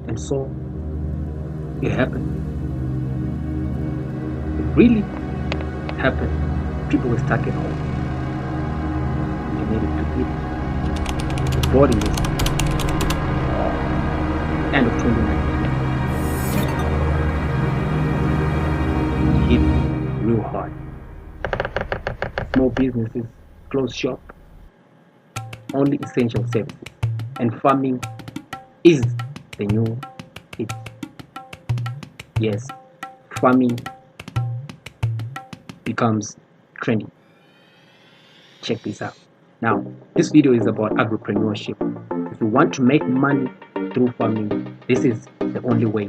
And so it happened. It really happened. People were stuck at home. They needed to eat. The body was end of 2019. Hit real hard. Small businesses closed shop. Only essential services. And farming is the new hit. Yes, farming becomes trendy. Check this out. Now, this video is about agripreneurship. If you want to make money through farming, this is the only way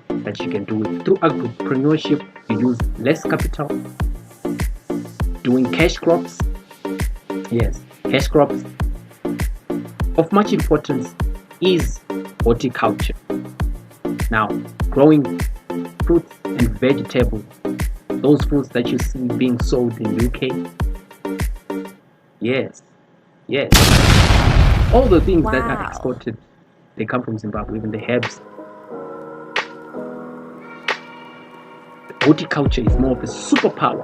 that you can do it. Through agripreneurship, you use less capital, doing cash crops. Yes, cash crops. Of much importance is horticulture. Now, growing fruits and vegetables, those fruits that you see being sold in UK. Yes, all the things that are exported, they come from Zimbabwe, even the herbs. Horticulture is more of a superpower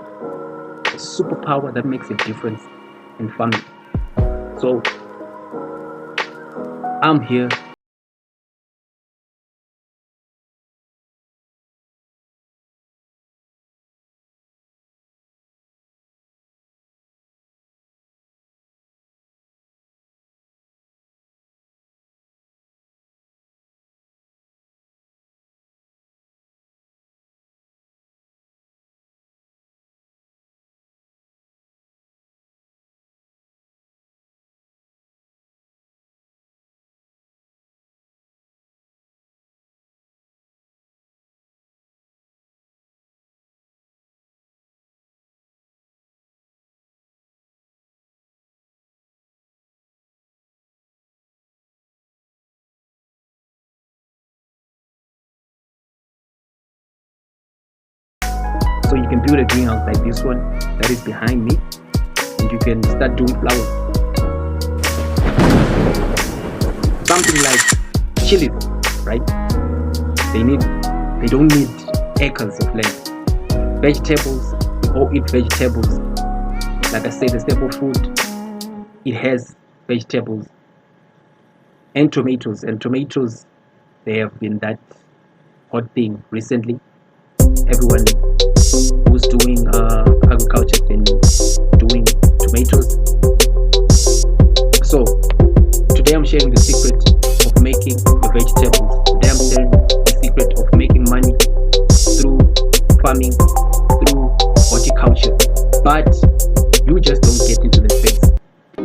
that makes a difference in farming. So I'm here so you can build a greenhouse like this one that is behind me, and you can start doing flowers. Something like chilies, right? They don't need acres of land. Vegetables, we all eat vegetables. Like I said, the staple food, it has vegetables and tomatoes. And tomatoes, they have been that hot thing recently. Everyone who's doing agriculture has been doing tomatoes. So today I'm sharing the secret of making the vegetables. Today I'm sharing the secret of making money through farming, through horticulture. But you just don't get into the space.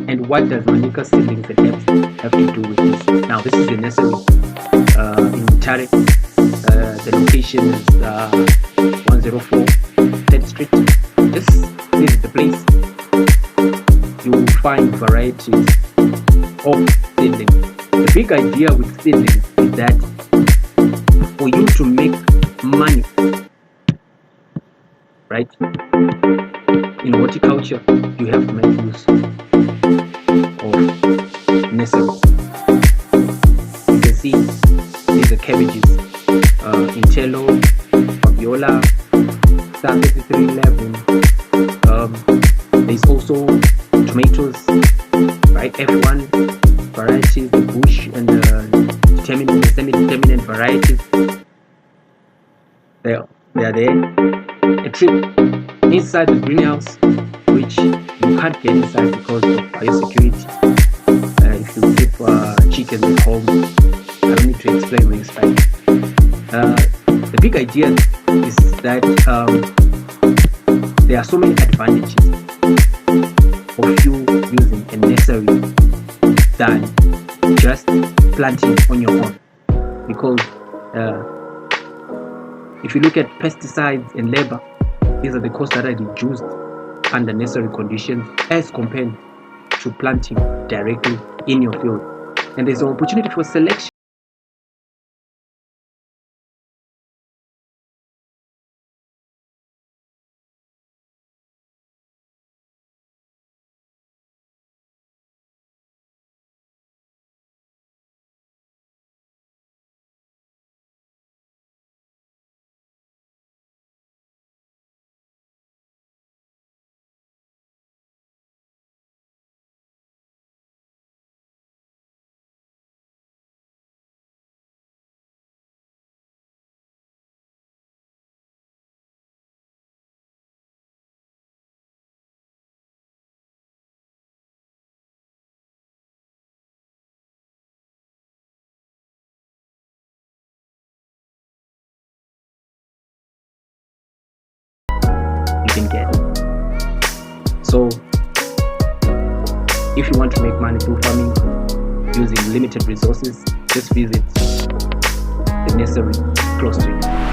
And what does Manica seedlings and herbs have to do with this? Now, this is the nursery in Tare. The location is 104 3rd Street. Just visit the place. You will find varieties of seedlings. The big idea with seedlings is that for you to make money, right? In horticulture, you have to make use of nurseries. You can see these are cabbages, Intello, Fabiola, Star 3311. There's also tomatoes, right? F1 varieties, the bush and the semi-determinate varieties. They are there. A trip inside the greenhouse, which you can't get inside because of biosecurity. If you keep chickens at home, I don't need to explain what it's like. The big idea is that there are so many advantages of you using a nursery than just planting on your own. Because if you look at pesticides and labor, these are the costs that are reduced under nursery conditions as compared to planting directly in your field. And there's an opportunity for selection. can get. So if you want to make money through farming using limited resources, just visit the nursery close to you.